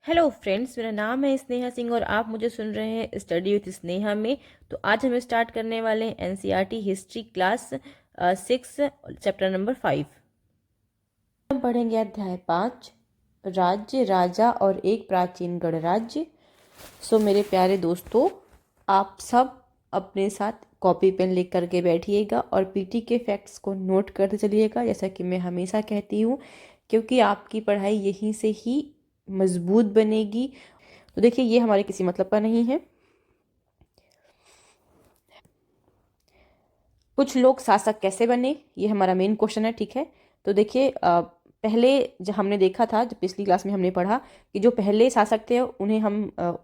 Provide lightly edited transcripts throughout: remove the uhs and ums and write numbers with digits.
Hello friends, मेरा नाम है स्नेहा सिंह और आप मुझे सुन रहे हैं स्टडी विथ स्नेहा में। तो आज हम स्टार्ट करने वाले हैं NCERT history class 6 chapter number 5। हम पढ़ेंगे अध्याय 5, राज्य, राजा और एक प्राचीन गणराज्य। सो मेरे प्यारे दोस्तों, आप सब अपने साथ कॉपी पेन लेकर करके बैठिएगा और पीटी के फैक्ट्स को नोट करते चलिएगा, जैसा कि मैं हमेशा कहती हूँ, क्योंकि आपकी पढ़ाई यहीं से ही मजबूत बनेगी। तो देखिए, ये हमारे किसी मतलब का नहीं है। कुछ लोग शासक कैसे बने, ये हमारा मेन क्वेश्चन है। ठीक है, तो देखिए, पहले जो हमने देखा था, जब पिछली क्लास में हमने पढ़ा कि जो पहले शासक थे उन्हें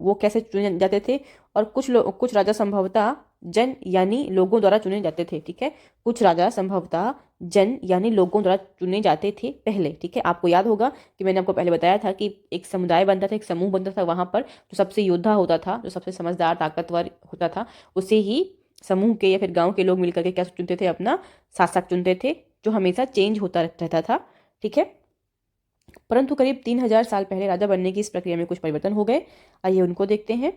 वो कैसे चुने जाते थे, और कुछ राजा संभवतः जन यानी लोगों द्वारा चुने जाते थे। ठीक है, कुछ राजा संभवतः जन यानी लोगों द्वारा चुने जाते थे पहले। ठीक है, आपको याद होगा कि मैंने आपको पहले बताया था कि एक समुदाय बनता था, एक समूह बनता था, वहां पर जो सबसे योद्धा होता था, जो सबसे समझदार ताकतवर होता था, उसे ही समूह के या फिर गांव के लोग मिलकर के क्या चुनते थे, अपना शासक चुनते थे, जो हमेशा चेंज होता रहता था। ठीक है, परंतु करीब 3000 साल पहले राजा बनने की इस प्रक्रिया में कुछ परिवर्तन हो गए। आइए उनको देखते हैं।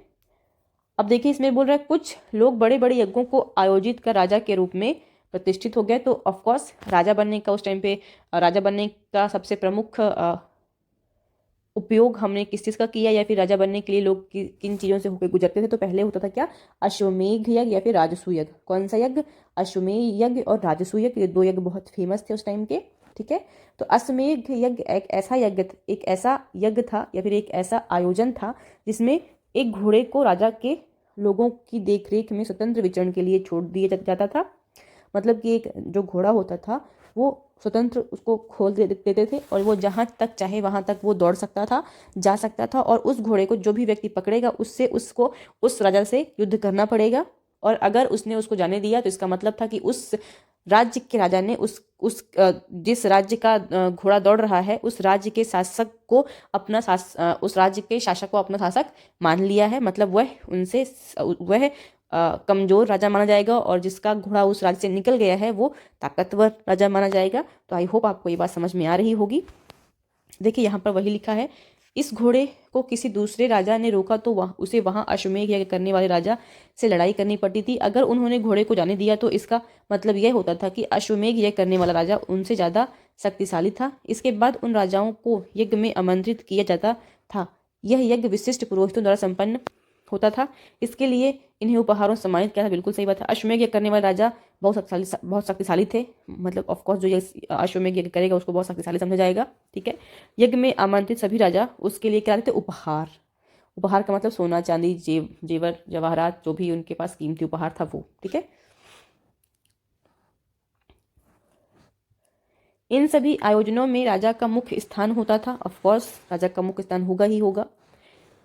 अब देखिए, इसमें बोल रहा है कुछ लोग बड़े बड़े यज्ञों को आयोजित कर राजा के रूप में प्रतिष्ठित हो गए। तो ऑफकोर्स राजा बनने का उस टाइम पे राजा बनने का सबसे प्रमुख उपयोग हमने किस चीज़ का किया, या फिर राजा बनने के लिए लोग किन चीज़ों से होकर गुजरते थे। तो पहले होता था क्या, अश्वमेध यज्ञ या फिर राजसूय यज्ञ। कौन सा यज्ञ? अश्वमेध यज्ञ और राजसूय यज्ञ, ये दो यज्ञ बहुत फेमस थे उस टाइम के। ठीक है, तो अश्वमेध यज्ञ एक ऐसा यज्ञ था या फिर एक ऐसा आयोजन था जिसमें एक घोड़े को राजा के लोगों की देखरेख में स्वतंत्र विचरण के लिए छोड़ दिया जाता था। मतलब कि एक जो घोड़ा होता था वो स्वतंत्र उसको खोल देते थे, और वो जहाँ तक चाहे वहाँ तक वो दौड़ सकता था, जा सकता था। और उस घोड़े को जो भी व्यक्ति पकड़ेगा उससे उसको उस राजा से युद्ध करना पड़ेगा। और अगर उसने उसको जाने दिया तो इसका मतलब था कि उस राज्य के राजा ने जिस राज्य का घोड़ा दौड़ रहा है उस राज्य के शासक को उस राज्य के शासक को अपना शासक मान लिया है। मतलब वह कमजोर राजा माना जाएगा, और जिसका घोड़ा उस राज्य से निकल गया है वो ताकतवर राजा माना जाएगा। तो आई होप आपको ये बात समझ में आ रही होगी। देखिए, यहाँ पर वही लिखा है, इस घोड़े को किसी दूसरे राजा ने रोका तो उसे वहां अश्वमेध यज्ञ करने वाले राजा से लड़ाई करनी पड़ती थी। अगर उन्होंने घोड़े को जाने दिया तो इसका मतलब यह होता था कि अश्वमेध यज्ञ करने वाला राजा उनसे ज्यादा शक्तिशाली था। इसके बाद उन राजाओं को यज्ञ में आमंत्रित किया जाता था। यह यज्ञ विशिष्ट पुरोहितों द्वारा संपन्न होता था। इसके लिए इन्हें उपहारों से सम्मानित किया था। बिल्कुल सही बात है। अश्वमेध यज्ञ करने वाले राजा बहुत शक्तिशाली थे। मतलब ऑफकोर्स जो ये अश्वमेध यज्ञ करेगा उसको बहुत शक्तिशाली समझा जाएगा। ठीक है, यज्ञ में आमंत्रित सभी राजा उसके लिए क्या देते? उपहार। उपहार का मतलब सोना चांदी जेवर जवाहरात, जो भी उनके पास कीमती उपहार था वो। ठीक है, इन सभी आयोजनों में राजा का मुख्य स्थान होता था। ऑफकोर्स राजा का मुख्य स्थान होगा ही होगा।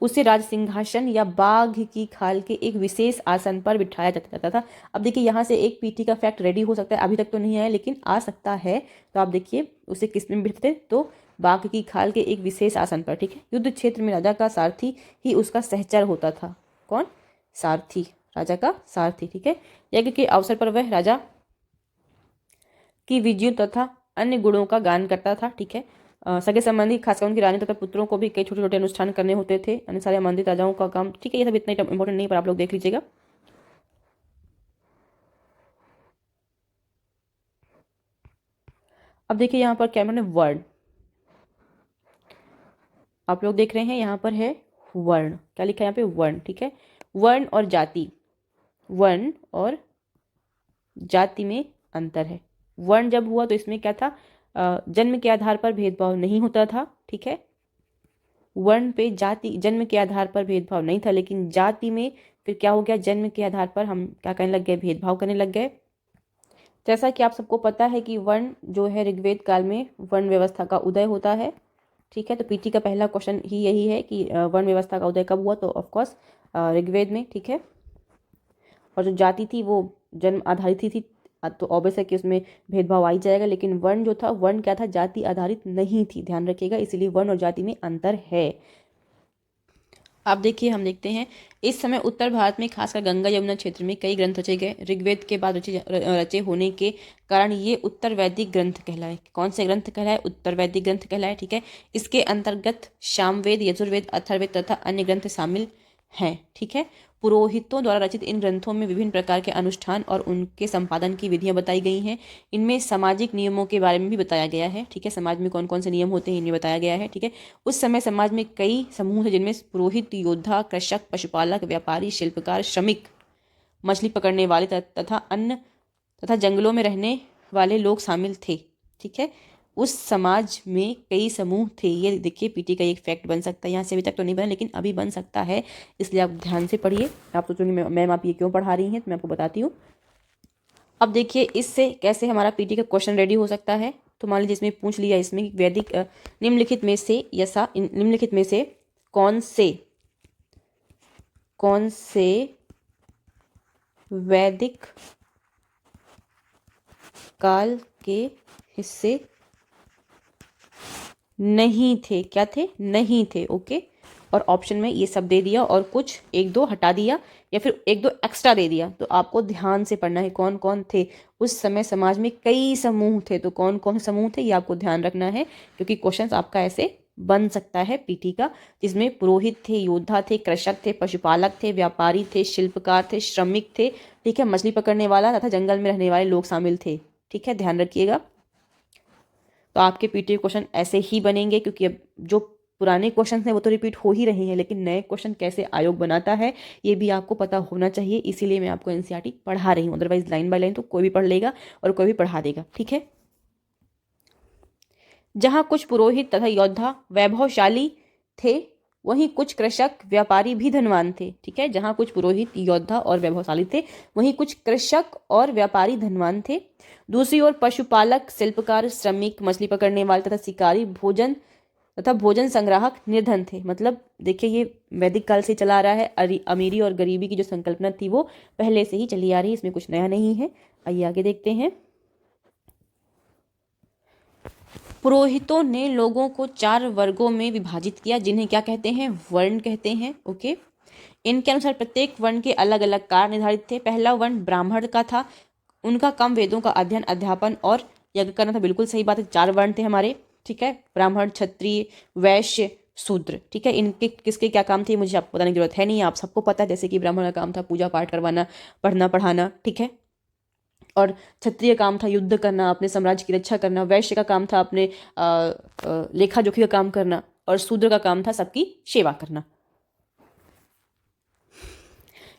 उसे राज सिंहासन या बाघ की खाल के एक विशेष आसन पर बिठाया जाता था। अब देखिए, यहाँ से एक पीटी का फैक्ट रेडी हो सकता है, अभी तक तो नहीं आया लेकिन आ सकता है। तो आप देखिए, उसे किस में बिठाते थे? तो बाघ की खाल के एक विशेष आसन पर। ठीक है, युद्ध क्षेत्र में राजा का सारथी ही उसका सहचर होता था। कौन? सारथी, राजा का सारथी। ठीक है, यज्ञ के अवसर पर वह राजा की विजयों तथा अन्य गुणों का गान करता था। ठीक है, सगे संबंधी खासकर उनकी रानी तथा पुत्रों को भी कई छोटे छोटे अनुष्ठान करने होते थे। अन्य सारे आमंत्रित राजाओं का काम। ठीक है, ये सब इतना इंपॉर्टेंट नहीं, पर आप लोग देख लीजिएगा। अब देखिए, यहाँ पर क्या मैंने वर्ण, आप लोग देख रहे हैं, यहाँ पर है वर्ण। क्या लिखा है यहाँ पे? वर्ण। ठीक है, वर्ण और जाति, वर्ण और जाति में अंतर है। वर्ण जब हुआ तो इसमें क्या था? जन्म के आधार पर भेदभाव नहीं होता था। ठीक है, वर्ण पे जन्म के आधार पर भेदभाव नहीं था, लेकिन जाति में फिर क्या हो गया? जन्म के आधार पर हम क्या करने लग गए? भेदभाव करने लग गए। जैसा कि आप सबको पता है कि वर्ण जो है, ऋग्वेद काल में वर्ण व्यवस्था का उदय होता है। ठीक है, तो पीटी का पहला क्वेश्चन ही यही है कि वर्ण व्यवस्था का उदय कब हुआ? तो ऑफकोर्स ऋग्वेद में। ठीक है, और जो जाति थी वो जन्म आधारित ही थी, तो ऑब्वियस है कि उसमें भेदभाव आ ही जाएगा। लेकिन वर्ण जो था, वर्ण क्या था? जाति आधारित नहीं थी, ध्यान रखिएगा। इसीलिए वर्ण और जाति में अंतर है। आप देखिए, हम देखते हैं इस समय उत्तर भारत में खासकर गंगा यमुना क्षेत्र में कई ग्रंथ रचे गए। ऋग्वेद के बाद रचे होने के कारण ये उत्तर वैदिक ग्रंथ कहलाए। कौन से ग्रंथ कहलाए? उत्तर वैदिक ग्रंथ कहलाए। ठीक है, इसके अंतर्गत सामवेद, यजुर्वेद, अथर्ववेद तथा अन्य ग्रंथ शामिल हैं। ठीक है, पुरोहितों द्वारा रचित इन ग्रंथों में विभिन्न प्रकार के अनुष्ठान और उनके संपादन की विधियां बताई गई हैं। इनमें सामाजिक नियमों के बारे में भी बताया गया है। ठीक है, समाज में कौन कौन से नियम होते हैं इन्हें बताया गया है। ठीक है, उस समय समाज में कई समूह थे जिनमें पुरोहित, योद्धा, कृषक, पशुपालक, व्यापारी, शिल्पकार, श्रमिक, मछली पकड़ने वाले तथा अन्य तथा जंगलों में रहने वाले लोग शामिल थे। ठीक है, उस समाज में कई समूह थे। ये देखिए, पीटी का एक फैक्ट बन सकता है। यहाँ से अभी तक तो नहीं बना, लेकिन अभी बन सकता है, इसलिए आप ध्यान से पढ़िए। आप सोचोगे मैम आप ये क्यों पढ़ा रही हैं, तो मैं आपको बताती हूँ। अब देखिए, इससे कैसे हमारा पीटी का क्वेश्चन रेडी हो सकता है। तो मान लीजिए इसमें पूछ लिया, इसमें वैदिक निम्नलिखित में से निम्नलिखित में से कौन से वैदिक काल के हिस्से नहीं थे? क्या थे? नहीं थे। ओके, और ऑप्शन में ये सब दे दिया और कुछ एक दो हटा दिया या फिर एक दो एक्स्ट्रा दे दिया। तो आपको ध्यान से पढ़ना है कौन कौन थे। उस समय समाज में कई समूह थे, तो कौन कौन समूह थे ये आपको ध्यान रखना है, क्योंकि क्वेश्चन आपका ऐसे बन सकता है पीटी का, जिसमें पुरोहित थे, योद्धा थे, कृषक थे, पशुपालक थे, व्यापारी थे, शिल्पकार थे, श्रमिक थे। ठीक है, मछली पकड़ने वाला तथा जंगल में रहने वाले लोग शामिल थे। ठीक है, ध्यान रखिएगा। तो आपके पीटी क्वेश्चन ऐसे ही बनेंगे, क्योंकि अब जो पुराने क्वेश्चन हैं वो तो रिपीट हो ही रहे हैं, लेकिन नए क्वेश्चन कैसे आयोग बनाता है ये भी आपको पता होना चाहिए। इसीलिए मैं आपको एनसीईआरटी पढ़ा रही हूँ, अदरवाइज लाइन बाय लाइन तो कोई भी पढ़ लेगा और कोई भी पढ़ा देगा। ठीक है, जहाँ कुछ पुरोहित तथा योद्धा वैभवशाली थे, वहीं कुछ कृषक व्यापारी भी धनवान थे। ठीक है, जहाँ कुछ पुरोहित, योद्धा और वैभवशाली थे, वहीं कुछ कृषक और व्यापारी धनवान थे। दूसरी ओर पशुपालक, शिल्पकार, श्रमिक, मछली पकड़ने वाले तथा शिकारी, भोजन संग्राहक निर्धन थे। मतलब देखिए, ये वैदिक काल से चला आ रहा है। अमीरी और गरीबी की जो संकल्पना थी वो पहले से ही चली आ रही है, इसमें कुछ नया नहीं है। आइए आगे देखते हैं। पुरोहितों ने लोगों को 4 वर्गों में विभाजित किया, जिन्हें क्या कहते हैं? वर्ण कहते हैं। ओके, इनके अनुसार प्रत्येक वर्ण के अलग अलग कार्य निर्धारित थे। पहला वर्ण ब्राह्मण का था। उनका काम वेदों का अध्ययन, अध्यापन और यज्ञ करना था। बिल्कुल सही बात है, 4 वर्ण थे हमारे। ठीक है, ब्राह्मण, क्षत्रिय, वैश्य, शूद्र। ठीक है, इनके किसके क्या काम थे मुझे आपको बताने की जरूरत है नहीं, आप सबको पता है। जैसे कि ब्राह्मण का काम था पूजा पाठ करवाना, पढ़ना पढ़ाना। ठीक है, और क्षत्रिय काम था युद्ध करना, अपने साम्राज्य की रक्षा करना। वैश्य का काम था अपने लेखा जोखी का काम करना, और शूद्र का काम था सबकी सेवा करना।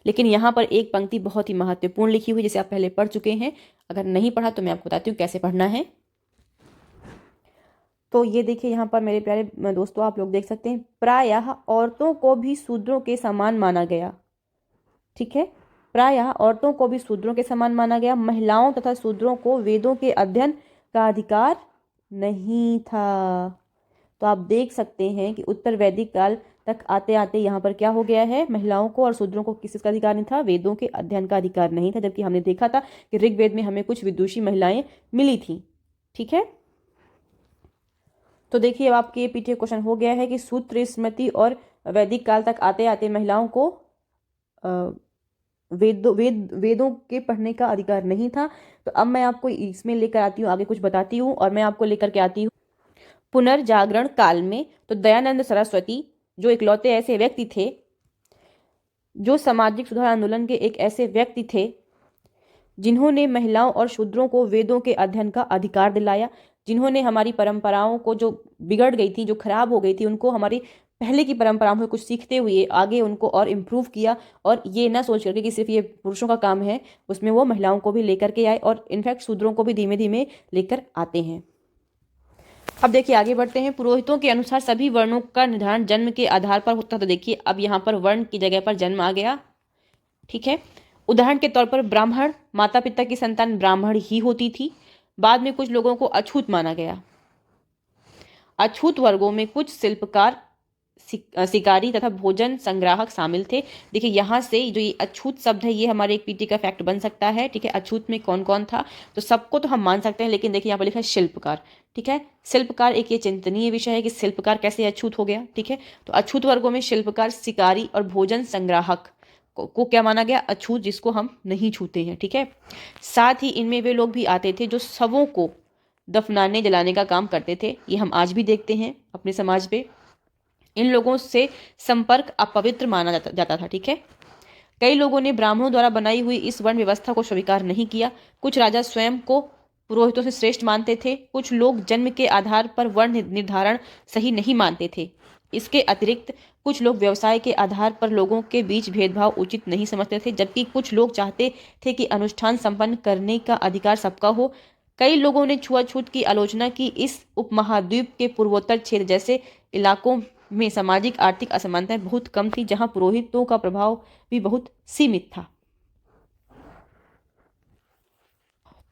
लेकिन यहाँ पर एक पंक्ति बहुत ही महत्वपूर्ण लिखी हुई, जिसे आप पहले पढ़ चुके हैं। अगर नहीं पढ़ा तो मैं आपको बताती हूँ कैसे पढ़ना है। तो ये देखिए, यहाँ पर मेरे प्यारे दोस्तों, आप लोग देख सकते हैं, प्रायः औरतों को भी शूद्रों के समान माना गया। ठीक है, प्रायः औरतों को भी शूद्रों के समान माना गया। महिलाओं तथा शूद्रों को वेदों के अध्ययन का अधिकार नहीं था। तो आप देख सकते हैं कि उत्तर वैदिक काल तक आते आते यहाँ पर क्या हो गया है, महिलाओं को और शूद्रों को किस चीज का अधिकार नहीं था? वेदों के अध्ययन का अधिकार नहीं था। जबकि हमने देखा था कि ऋग्वेद में हमें कुछ विदुषी महिलाएं मिली थी। ठीक है, तो देखिए, अब आपके पीछे क्वेश्चन हो गया है कि सूत्र, स्मृति और वैदिक काल तक आते आते महिलाओं को वेदों के पढ़ने का अधिकार नहीं था। तो अब मैं आपको इसमें लेकर आती हूँ, आगे कुछ बताती हूँ, और मैं आपको लेकर के आती हूँ पुनर्जागरण काल में। तो दयानंद सरस्वती जो इकलौते ऐसे व्यक्ति थे, जो सामाजिक सुधार आंदोलन के एक ऐसे व्यक्ति थे जिन्होंने महिलाओं और शूद्रों को वेदों के अध्ययन का अधिकार दिलाया, जिन्होंने हमारी परंपराओं को जो बिगड़ गई थी, जो खराब हो गई थी, उनको हमारी पहले की परंपराओं से कुछ सीखते हुए आगे उनको और इम्प्रूव किया। और ये ना सोच करके कि सिर्फ ये पुरुषों का काम है, उसमें वो महिलाओं को भी लेकर के आए, और इनफैक्ट शूद्रों को भी धीमे धीमे लेकर आते हैं। अब देखिए, आगे बढ़ते हैं। पुरोहितों के अनुसार सभी वर्णों का निर्धारण जन्म के आधार पर होता। तो देखिए, अब यहाँ पर वर्ण की जगह पर जन्म आ गया। ठीक है, उदाहरण के तौर पर ब्राह्मण, माता पिता की संतान ब्राह्मण ही होती थी। बाद में कुछ लोगों को अछूत माना गया। अछूत वर्गों में कुछ शिल्पकार, शिकारी तथा भोजन संग्राहक शामिल थे। देखिए यहाँ से जो ये अछूत शब्द है ये हमारे एक पीटी का फैक्ट बन सकता है। ठीक है, अछूत में कौन कौन था, तो सबको तो हम मान सकते हैं, लेकिन देखिए यहाँ पर लिखा है शिल्पकार। ठीक है, शिल्पकार एक ये चिंतनीय विषय है कि शिल्पकार कैसे अछूत हो गया। ठीक है, तो अछूत वर्गों में शिल्पकार, शिकारी और भोजन संग्राहक को क्या माना गया, अछूत, जिसको हम नहीं छूते हैं। ठीक है, साथ ही इनमें वे लोग भी आते थे जो शवों को दफनाने जलाने का काम करते थे। ये हम आज भी देखते हैं अपने समाज पे। इन लोगों से संपर्क अपवित्र माना जाता था। ठीक है, कई लोगों ने ब्राह्मणों द्वारा बनाई हुई इस वर्ण व्यवस्था को स्वीकार नहीं किया। कुछ राजा स्वयं को पुरोहितों से श्रेष्ठ मानते थे। कुछ लोग जन्म के आधार पर वर्ण निर्धारण सही नहीं मानते थे। इसके अतिरिक्त कुछ लोग व्यवसाय के आधार पर लोगों के बीच भेदभाव उचित नहीं समझते थे, जबकि कुछ लोग चाहते थे कि अनुष्ठान संपन्न करने का अधिकार सबका हो। कई लोगों ने छुआछूत की आलोचना की। इस उपमहाद्वीप के पूर्वोत्तर क्षेत्र जैसे इलाकों में सामाजिक आर्थिक असमानताएं बहुत कम थी, जहां पुरोहितों का प्रभाव भी बहुत सीमित था।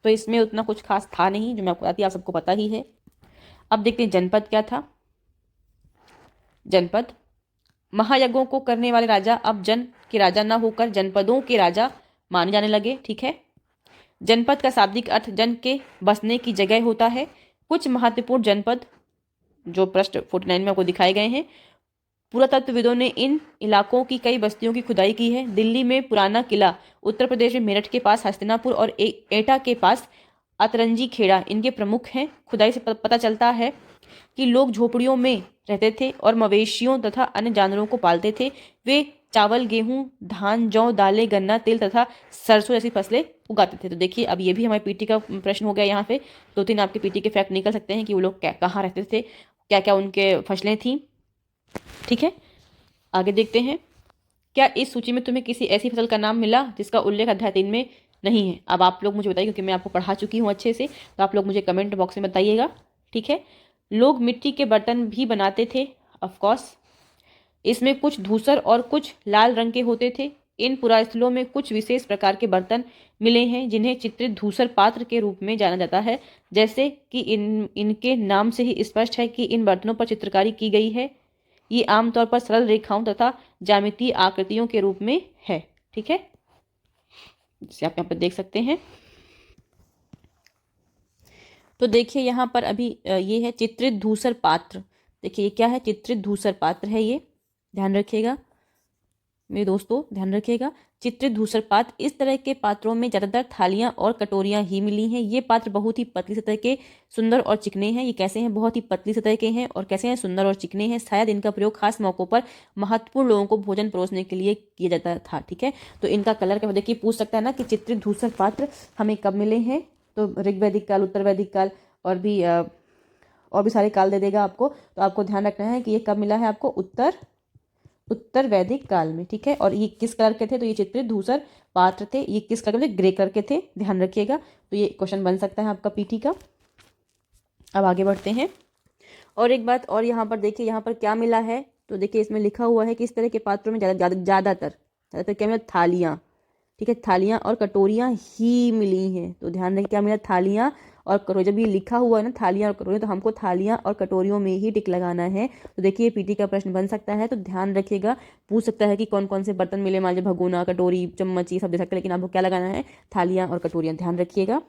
तो इसमें उतना कुछ खास था नहीं, जो मैं आपको बताती, आप सबको पता ही है। अब देखते हैं जनपद क्या था। जनपद, महायज्ञों को करने वाले राजा अब जन के राजा न होकर जनपदों के राजा माने जाने लगे। ठीक है, जनपद का शाब्दिक अर्थ जन के बसने की जगह होता है। कुछ महत्वपूर्ण जनपद जो पृष्ठ 49 में आपको दिखाए गए हैं, पुरातत्वविदों ने इन इलाकों की कई बस्तियों की खुदाई की है। दिल्ली में पुराना किला, उत्तर प्रदेश में मेरठ के पास हस्तिनापुर और एटा के पास अतरंजी खेड़ा इनके प्रमुख हैं। खुदाई से पता चलता है कि लोग झोपड़ियों में रहते थे और मवेशियों तथा अन्य जानवरों को पालते थे। वे चावल, गेहूं, धान, जौ, दालें, गन्ना, तिल तथा सरसों जैसी फसलें उगाते थे। तो देखिए अब ये भी हमारे पीटी का प्रश्न हो गया। यहाँ पे दो तीन आपके पीटी के फैक्ट निकल सकते हैं कि वो लोग कहाँ रहते थे, क्या क्या उनके फसलें थी। ठीक है, आगे देखते हैं। क्या इस सूची में तुम्हें किसी ऐसी फसल का नाम मिला जिसका उल्लेख अध्याय 3 में नहीं है? अब आप लोग मुझे बताइए, क्योंकि मैं आपको पढ़ा चुकी हूँ अच्छे से, तो आप लोग मुझे कमेंट बॉक्स में बताइएगा। ठीक है, लोग मिट्टी के बर्तन भी बनाते थे, ऑफ कोर्स। इसमें कुछ धूसर और कुछ लाल रंग के होते थे। इन पुरास्थलों में कुछ विशेष प्रकार के बर्तन मिले हैं जिन्हें चित्रित धूसर पात्र के रूप में जाना जाता है। जैसे कि इनके नाम से ही स्पष्ट है कि इन बर्तनों पर चित्रकारी की गई है। ये आमतौर पर सरल रेखाओं तथा ज्यामितीय आकृतियों के रूप में है। ठीक है, जिसे आप यहाँ पर देख सकते हैं। तो देखिए यहाँ पर अभी ये है चित्रित धूसर पात्र। देखिए ये क्या है, चित्रित धूसर पात्र है, ये ध्यान रखिएगा मेरे दोस्तों, ध्यान रखिएगा। चित्रित धूसर पात्र, इस तरह के पात्रों में ज्यादातर थालियां और कटोरियां ही मिली हैं। ये पात्र बहुत ही पतली सतह के, सुंदर और चिकने हैं। ये कैसे हैं, बहुत ही पतली सतह के हैं और कैसे हैं, सुंदर और चिकने हैं। शायद इनका प्रयोग खास मौकों पर महत्वपूर्ण लोगों को भोजन परोसने के लिए किया जाता था। ठीक है, तो इनका कलर क्या, देखिए पूछ सकता है ना कि चित्रित धूसर पात्र हमें कब मिले हैं, तो ऋग्वैदिक काल, उत्तर वैदिक काल और भी सारे काल दे देगा आपको। तो आपको ध्यान रखना है कि ये कब मिला है आपको, उत्तर वैदिक काल में। ठीक है, और ये किस कलर के थे, तो ये चित्रित धूसर पात्र थे। ये किस कलर के थे, ग्रे कलर के थे, ध्यान रखिएगा। तो ये क्वेश्चन बन सकता है आपका पीटी का। अब आगे बढ़ते हैं। और एक बात और, यहाँ पर देखिए, यहाँ पर क्या मिला है, तो देखिए इसमें लिखा हुआ है कि इस तरह के पात्रों में ज़्यादातर क्या मिला, थालियाँ। ठीक है, थालियाँ और कटोरियाँ ही मिली हैं। तो ध्यान रखिए क्या मिला, थालियाँ और कटोरी। जब ये लिखा हुआ है ना थालियाँ और कटोरियाँ, तो हमको थालियाँ और कटोरियों में ही टिक लगाना है। तो देखिए पीटी का प्रश्न बन सकता है, तो ध्यान रखिएगा। पूछ सकता है कि कौन कौन से बर्तन मिले, मान लीजिए भगोना, कटोरी, चम्मच, ये सब दे सकते हैं, लेकिन आपको क्या लगाना है, थालियाँ और कटोरियाँ, ध्यान रखिएगा।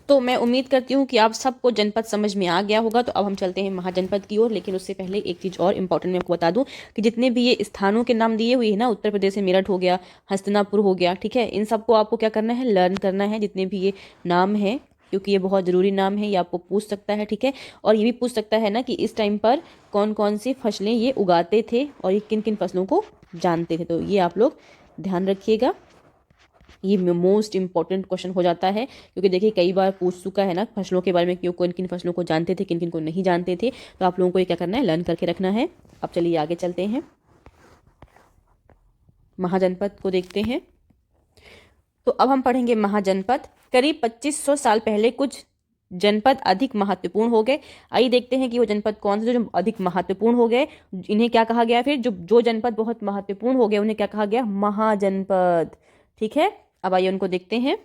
तो मैं उम्मीद करती हूँ कि आप सबको जनपद समझ में आ गया होगा। तो अब हम चलते हैं महाजनपद की ओर, लेकिन उससे पहले एक चीज़ और इम्पोर्टेंट मैं आपको बता दूं कि जितने भी ये स्थानों के नाम दिए हुए हैं ना, उत्तर प्रदेश में मेरठ हो गया, हस्तिनापुर हो गया, ठीक है, इन सबको आपको क्या करना है, लर्न करना है, जितने भी ये नाम हैं, क्योंकि ये बहुत ज़रूरी नाम है, ये आपको पूछ सकता है। ठीक है, और ये भी पूछ सकता है ना कि इस टाइम पर कौन कौन सी फसलें ये उगाते थे और ये किन किन फसलों को जानते थे। तो ये आप लोग ध्यान रखिएगा, ये मोस्ट इंपॉर्टेंट क्वेश्चन हो जाता है, क्योंकि देखिए कई बार पूछ चुका है ना फसलों के बारे में, क्यों किन किन फसलों को जानते थे, किन किन को नहीं जानते थे। तो आप लोगों को ये क्या करना है, लर्न करके रखना है। अब चलिए आगे चलते हैं, महाजनपद को देखते हैं। तो अब हम पढ़ेंगे महाजनपद। करीब 2500 साल पहले कुछ जनपद अधिक महत्वपूर्ण हो गए। आइए देखते हैं कि वो जनपद कौन से जो अधिक महत्वपूर्ण हो गए, इन्हें क्या कहा गया, फिर जो जनपद बहुत महत्वपूर्ण हो गए उन्हें क्या कहा गया, महाजनपद। ठीक है, अब आइए उनको देखते हैं।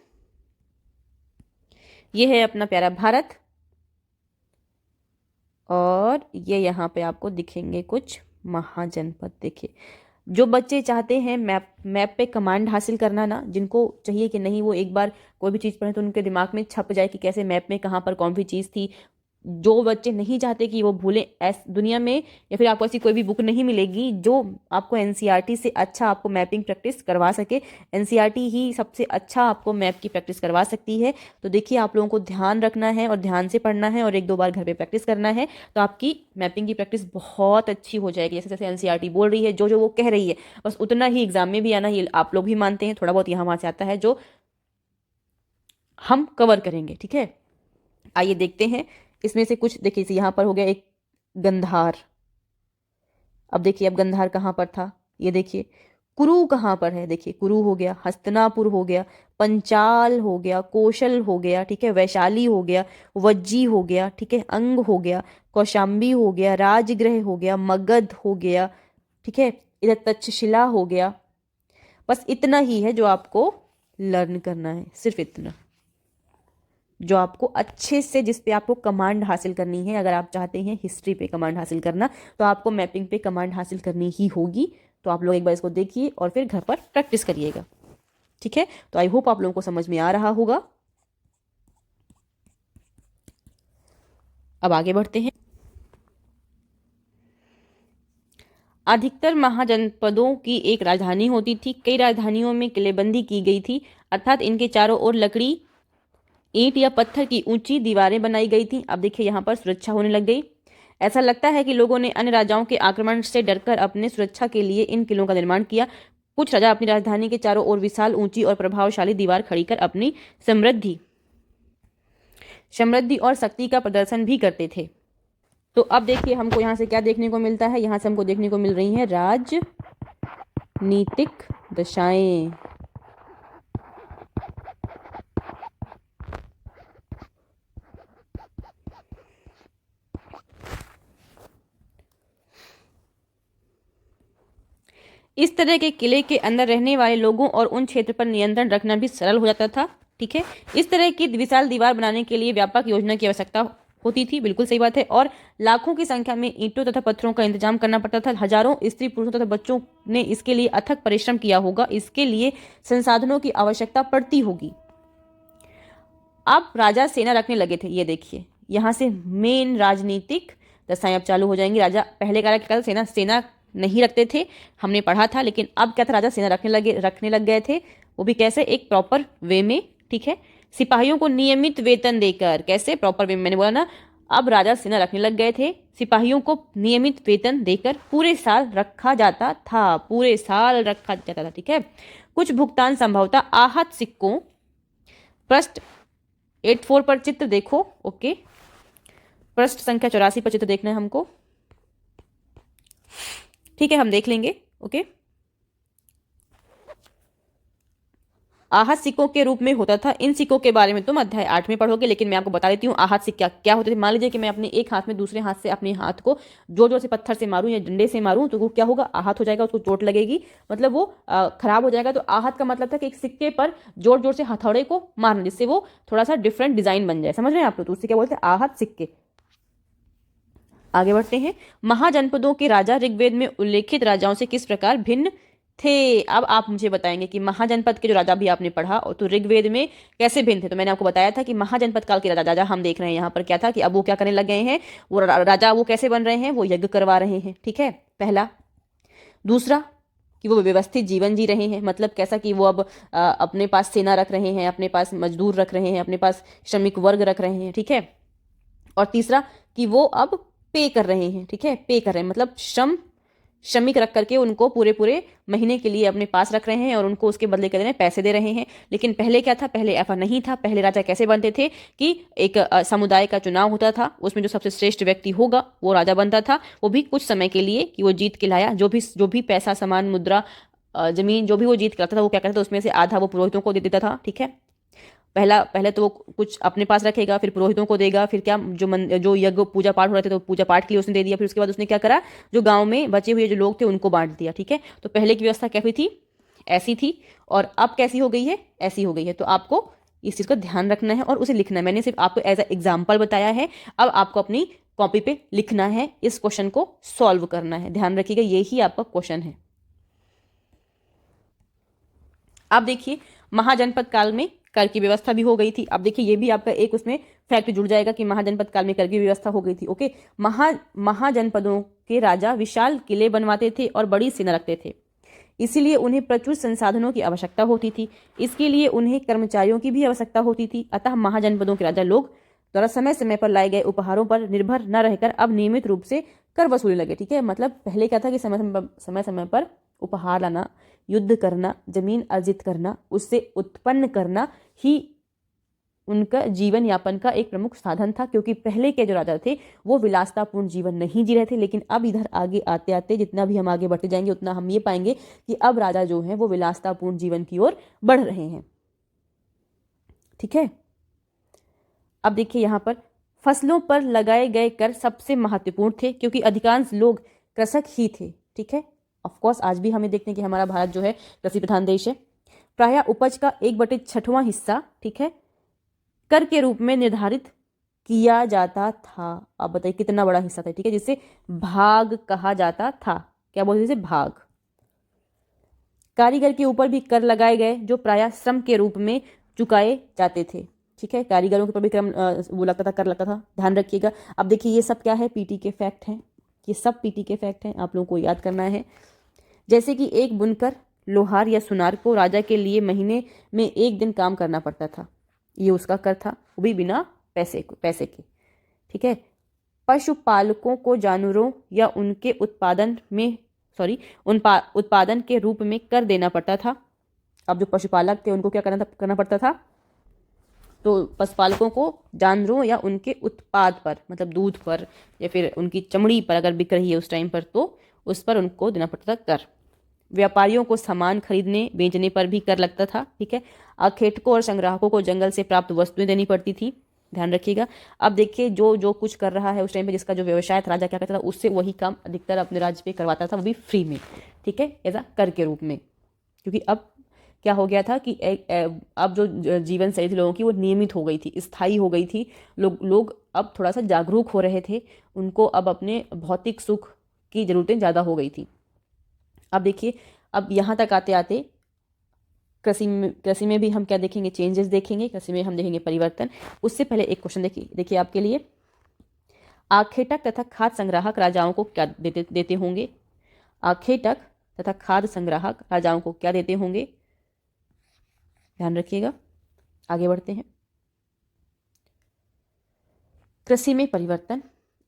ये है अपना प्यारा भारत, और ये यहाँ पे आपको दिखेंगे कुछ महाजनपद। देखिए, जो बच्चे चाहते हैं मैप पे कमांड हासिल करना ना, जिनको चाहिए कि नहीं वो एक बार कोई भी चीज़ पढ़े तो उनके दिमाग में छप जाए कि कैसे मैप में कहाँ पर कौन सी चीज़ थी, जो बच्चे नहीं चाहते कि वो भूलें, ऐस दुनिया में या फिर आपको ऐसी कोई भी बुक नहीं मिलेगी जो आपको एनसीईआरटी से अच्छा आपको मैपिंग प्रैक्टिस करवा सके। एनसीईआरटी ही सबसे अच्छा आपको मैप की प्रैक्टिस करवा सकती है। तो देखिए, आप लोगों को ध्यान रखना है और ध्यान से पढ़ना है और एक दो बार घर पे प्रैक्टिस करना है, तो आपकी मैपिंग की प्रैक्टिस बहुत अच्छी हो जाएगी। जैसे जैसे एनसीईआरटी बोल रही है, जो जो वो कह रही है, बस उतना ही एग्जाम में भी आना, ये आप लोग भी मानते हैं। थोड़ा बहुत यहाँ वहाँ से आता है जो हम कवर करेंगे, ठीक है। आइए देखते हैं इसमें से कुछ। देखिए, यहाँ पर हो गया एक गंधार। अब देखिए, अब गंधार कहाँ पर था, ये देखिए। कुरु कहाँ पर है, देखिए कुरु हो गया, हस्तिनापुर हो गया, पंचाल हो गया, कौशल हो गया, ठीक है, वैशाली हो गया, वज्जी हो गया, ठीक है, अंग हो गया, कौशाम्बी हो गया, राजगृह हो गया, मगध हो गया, ठीक है, इधर तक्षशिला हो गया। बस इतना ही है जो आपको लर्न करना है, सिर्फ इतना, जो आपको अच्छे से, जिस पे आपको कमांड हासिल करनी है। अगर आप चाहते हैं हिस्ट्री पे कमांड हासिल करना, तो आपको मैपिंग पे कमांड हासिल करनी ही होगी। तो आप लोग एक बार इसको देखिए और फिर घर पर प्रैक्टिस करिएगा, ठीक है। तो आई होप आप लोगों को समझ में आ रहा होगा। अब आगे बढ़ते हैं। अधिकतर महाजनपदों की एक राजधानी होती थी। कई राजधानियों में किलेबंदी की गई थी, अर्थात इनके चारों ओर लकड़ी, ईंट या पत्थर की ऊंची दीवारें बनाई गई थी। अब देखिए, यहाँ पर सुरक्षा होने लग गई। ऐसा लगता है कि लोगों ने अन्य राजाओं के आक्रमण से डरकर अपने सुरक्षा के लिए इन किलों का निर्माण किया। कुछ राजा अपनी राजधानी के चारों ओर विशाल, ऊंची और प्रभावशाली दीवार खड़ी कर अपनी समृद्धि समृद्धि और शक्ति का प्रदर्शन भी करते थे। तो अब देखिए, हमको यहाँ से क्या देखने को मिलता है, यहाँ से हमको देखने को मिल रही हैं राजनीतिक दशाएं। इस तरह के किले के अंदर रहने वाले लोगों और उन क्षेत्र पर नियंत्रण रखना भी सरल हो जाता था, ठीक है। इस तरह की विशाल दीवार बनाने के लिए व्यापक योजना की आवश्यकता होती थी, बिल्कुल सही बात है। और लाखों की संख्या में ईंटों तथा पत्थरों का इंतजाम करना पड़ता था। हजारों स्त्री पुरुषों तथा बच्चों ने इसके लिए अथक परिश्रम किया होगा। इसके लिए संसाधनों की आवश्यकता पड़ती होगी। अब राजा सेना रखने लगे थे। ये देखिए, यहाँ से मेन राजनीतिक दशाएं अब चालू हो जाएंगी। राजा पहले क्या था, सेना नहीं रखते थे, हमने पढ़ा था। लेकिन अब क्या था, राजा सेना रखने लग गए थे। वो भी कैसे, एक प्रॉपर वे में, ठीक है। सिपाहियों को नियमित वेतन देकर, कैसे, प्रॉपर वे में, मैंने बोला ना। अब राजा सेना रखने लग गए थे, सिपाहियों को नियमित वेतन देकर पूरे साल रखा जाता था, पूरे साल रखा जाता था, ठीक है। कुछ भुगतान संभवतः आहत सिक्कों, पृष्ठ 84 पर चित्र देखो, ओके। पृष्ठ संख्या 84 पर चित्र देखना है हमको, ठीक है, हम देख लेंगे, ओके। आहत सिक्कों के रूप में होता था। इन सिक्कों के बारे में तुम अध्याय 8 में पढ़ोगे, लेकिन मैं आपको बता देती हूँ आहत सिक्का क्या होते थे। मान लीजिए कि मैं अपने एक हाथ में दूसरे हाथ से अपने हाथ को जोर जोर से पत्थर से मारूं या डंडे से मारूं, तो वो क्या होगा, आहत हो जाएगा, उसको चोट लगेगी, मतलब वो खराब हो जाएगा। तो आहत का मतलब था कि एक सिक्के पर जोर जोर से हथौड़े को मारना, जिससे वो थोड़ा सा डिफरेंट डिजाइन बन जाए। समझ रहे हैं आप लोग, तो उससे क्या बोलते हैं, आहत सिक्के। आगे बढ़ते हैं। महाजनपदों के राजा ऋग्वेद में उल्लेखित राजाओं से किस प्रकार भिन्न थे। अब आप मुझे बताएंगे कि महाजनपद के जो राजा भी आपने पढ़ा, और तो ऋग्वेद में कैसे भिन्न थे। तो मैंने आपको बताया था कि महाजनपद काल के राजा हम देख रहे हैं यहाँ पर क्या था, कि अब वो क्या करने लग गए हैं, वो राजा वो कैसे बन रहे हैं, वो यज्ञ करवा रहे हैं, ठीक है, पहला। दूसरा, कि वो व्यवस्थित जीवन जी रहे हैं, मतलब कैसा, कि वो अब अपने पास सेना रख रहे हैं, अपने पास मजदूर रख रहे हैं, अपने पास श्रमिक वर्ग रख रहे हैं, ठीक है। और तीसरा, कि वो अब पे कर रहे हैं, ठीक है, पे कर रहे हैं, मतलब श्रमिक रख करके उनको पूरे पूरे महीने के लिए अपने पास रख रहे हैं और उनको उसके बदले के पैसे दे रहे हैं। लेकिन पहले क्या था, पहले ऐसा नहीं था। पहले राजा कैसे बनते थे कि एक समुदाय का चुनाव होता था, उसमें जो सबसे श्रेष्ठ व्यक्ति होगा वो राजा बनता था, वो भी कुछ समय के लिए, कि वो जीत के लाया जो भी पैसा, सामान, मुद्रा, जमीन, जो भी वो जीत करता था, वो क्या करता था, उसमें से आधा वो पुरोहितों को दे देता था, ठीक है। पहले तो वो कुछ अपने पास रखेगा, फिर पुरोहितों को देगा, फिर क्या, जो यज्ञ पूजा पाठ हो रहे थे तो पूजा पाठ के लिए उसने दे दिया। फिर उसके बाद उसने क्या करा, जो गांव में बचे हुए जो लोग थे उनको बांट दिया, ठीक है। तो पहले की व्यवस्था कैसी थी, ऐसी थी, और अब कैसी हो गई है, ऐसी हो गई है। तो आपको इस चीज़ का ध्यान रखना है और उसे लिखना है। मैंने सिर्फ आपको एज ए एग्जाम्पल बताया है। अब आपको अपनी कॉपी पे लिखना है, इस क्वेश्चन को सॉल्व करना है। ध्यान रखिएगा, यही आपका क्वेश्चन है। अब देखिए महाजनपद काल में कर की व्यवस्था भी हो गई थी। अब देखिए ये भी आपका एक उसमें फैक्ट जुड़ जाएगा कि महाजनपद काल में कर की व्यवस्था हो गई थी। ओके, महाजनपदों के राजा विशाल किले बनवाते थे और बड़ी सेना रखते थे, इसीलिए उन्हें प्रचुर संसाधनों की आवश्यकता होती थी। इसके लिए उन्हें कर्मचारियों की भी आवश्यकता होती थी। अतः महाजनपदों के राजा लोग द्वारा समय समय पर लाए गए उपहारों पर निर्भर न रहकर अब नियमित रूप से कर वसूलने लगे। ठीक है, मतलब पहले क्या था कि समय समय पर उपहार लाना, युद्ध करना, जमीन अर्जित करना, उससे उत्पन्न करना ही उनका जीवन यापन का एक प्रमुख साधन था, क्योंकि पहले के जो राजा थे वो विलासतापूर्ण जीवन नहीं जी रहे थे। लेकिन अब इधर आगे आते आते जितना भी हम आगे बढ़ते जाएंगे उतना हम ये पाएंगे कि अब राजा जो हैं वो विलासतापूर्ण जीवन की ओर बढ़ रहे हैं। ठीक है, अब देखिए यहाँ पर फसलों पर लगाए गए कर सबसे महत्वपूर्ण थे, क्योंकि अधिकांश लोग कृषक ही थे। ठीक है, ऑफकोर्स आज भी हमें देखते हैं कि हमारा भारत जो है कृषि प्रधान देश है। प्रायः उपज का 1/6वां हिस्सा, ठीक है, कर के रूप में निर्धारित किया जाता था। अब बताइए कितना बड़ा हिस्सा था, ठीक है, जिसे भाग कहा जाता था। क्या बोलते थे? भाग। कारीगर के ऊपर भी कर लगाए गए, जो प्रायः श्रम के रूप में चुकाए जाते थे। ठीक है, कारीगरों के ऊपर भी वो लगता था, कर लगता था। ध्यान रखिएगा। अब देखिए ये सब क्या है? पीटी के फैक्ट हैं। ये सब पीटी के फैक्ट हैं, आप लोगों को याद करना है। जैसे कि एक बुनकर, लोहार या सुनार को राजा के लिए महीने में 1 दिन काम करना पड़ता था, ये उसका कर था, वो भी बिना पैसे के। ठीक है, पशुपालकों को जानवरों या उनके उत्पादन के रूप में कर देना पड़ता था। अब जो पशुपालक थे उनको क्या करना पड़ता था? तो पशुपालकों को जानवरों या उनके उत्पाद पर, मतलब दूध पर या फिर उनकी चमड़ी पर अगर बिक रही है उस टाइम पर, तो उस पर उनको देना पड़ता था कर। व्यापारियों को सामान खरीदने बेचने पर भी कर लगता था। ठीक है, आखेटकों और संग्राहकों को जंगल से प्राप्त वस्तुएं देनी पड़ती थी। ध्यान रखिएगा। अब देखिए जो कुछ कर रहा है उस टाइम पे, जिसका जो व्यवसाय था, राजा क्या करता था, उससे वही काम अधिकतर अपने राज्य पे करवाता था, वो भी फ्री में। ठीक है, ऐसा कर के रूप में। क्योंकि अब क्या हो गया था कि अब जो जीवन शैली थी लोगों की वो नियमित हो गई थी, स्थायी हो गई थी। लोग अब थोड़ा सा जागरूक हो रहे थे, उनको अब अपने भौतिक सुख की जरूरतें ज़्यादा हो गई थी। अब देखिए, अब यहाँ तक आते आते कृषि में भी हम क्या देखेंगे? चेंजेस देखेंगे। कृषि में हम देखेंगे परिवर्तन। उससे पहले एक क्वेश्चन देखिए आपके लिए। आखेटक तथा खाद्य संग्राहक राजाओं को क्या देते होंगे? आखेटक तथा खाद्य संग्राहक राजाओं को क्या देते होंगे? ध्यान रखिएगा। आगे बढ़ते हैं। कृषि में परिवर्तन।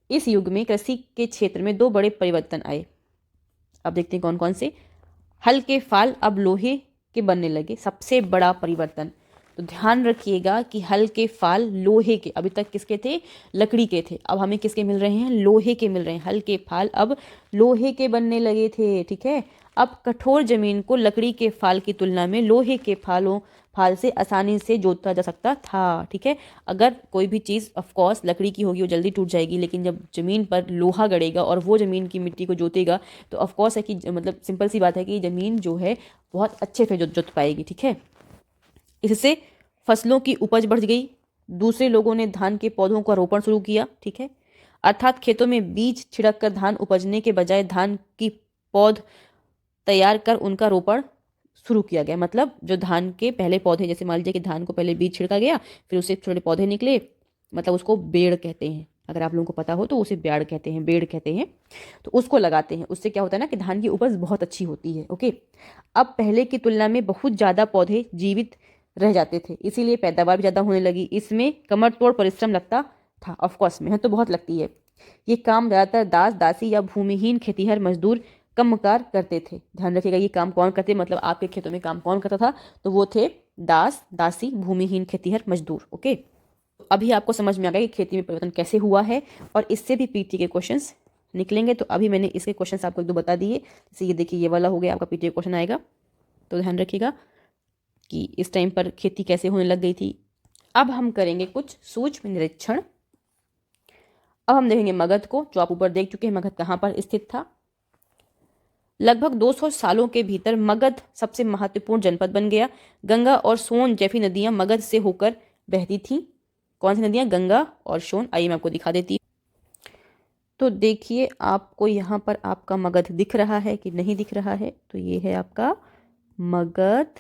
इस युग में कृषि के क्षेत्र में 2 बड़े परिवर्तन आए। अब देखते हैं कौन कौन से। हल के फाल अब लोहे के बनने लगे, सबसे बड़ा परिवर्तन। तो ध्यान रखिएगा कि हल के फाल लोहे के, अभी तक किसके थे? लकड़ी के थे। अब हमें किसके मिल रहे हैं? लोहे के मिल रहे हैं। हल के फाल अब लोहे के बनने लगे थे। ठीक है, अब कठोर जमीन को लकड़ी के फाल की तुलना में लोहे के फाल से आसानी से जोता जा सकता था। ठीक है, अगर कोई भी चीज़ ऑफकोर्स लकड़ी की होगी वो जल्दी टूट जाएगी, लेकिन जब जमीन पर लोहा गड़ेगा और वो जमीन की मिट्टी को जोतेगा तो ऑफकोर्स है कि मतलब सिंपल सी बात है कि जमीन जो है बहुत अच्छे से जोत पाएगी। ठीक है, इससे फसलों की उपज बढ़ गई। दूसरे लोगों ने धान के पौधों का रोपण शुरू किया। ठीक है, अर्थात खेतों में बीज छिड़क कर धान उपजने के बजाय धान की पौध तैयार कर उनका रोपण शुरू किया गया। मतलब जो धान के पहले पौधे, जैसे मान लीजिए कि धान को पहले बीज छिड़का गया, फिर उससे छोटे पौधे निकले, मतलब उसको बेड़ कहते हैं। अगर आप लोगों को पता हो तो उसे बेड़ कहते हैं। तो उसको लगाते हैं। उससे क्या होता है ना कि धान की उपज बहुत अच्छी होती है। ओके, अब पहले की तुलना में बहुत ज़्यादा पौधे जीवित रह जाते थे, इसीलिए पैदावार भी ज़्यादा होने लगी। इसमें कमर तोड़ परिश्रम लगता था। ऑफकोर्स मेहनत तो बहुत लगती है। ये काम ज़्यादातर दास दासी या भूमिहीन खेतीहर मजदूर कमकार करते थे। ध्यान रखिएगा, ये काम कौन करते? मतलब आपके खेतों में काम कौन करता था? तो वो थे दास दासी, भूमिहीन खेतीहर मजदूर। ओके, अभी आपको समझ में आ गया कि खेती में परिवर्तन कैसे हुआ है, और इससे भी पीटी के क्वेश्चंस निकलेंगे। तो अभी मैंने इसके क्वेश्चंस आपको 1-2 बता दिए। जैसे ये देखिए, ये वाला हो गया आपका पीटी क्वेश्चन आएगा। तो ध्यान रखिएगा कि इस टाइम पर खेती कैसे होने लग गई थी। अब हम करेंगे कुछ सूक्ष्म निरीक्षण। अब हम देखेंगे मगध को, जो आप ऊपर देख चुके हैं मगध कहाँ पर स्थित था। लगभग 200 सालों के भीतर मगध सबसे महत्वपूर्ण जनपद बन गया। गंगा और सोन जैसी नदियां मगध से होकर बहती थीं। कौन सी नदियां? गंगा और सोन। आइए मैं आपको दिखा देती हूँ। तो देखिए आपको यहाँ पर आपका मगध दिख रहा है कि नहीं दिख रहा है, तो ये है आपका मगध,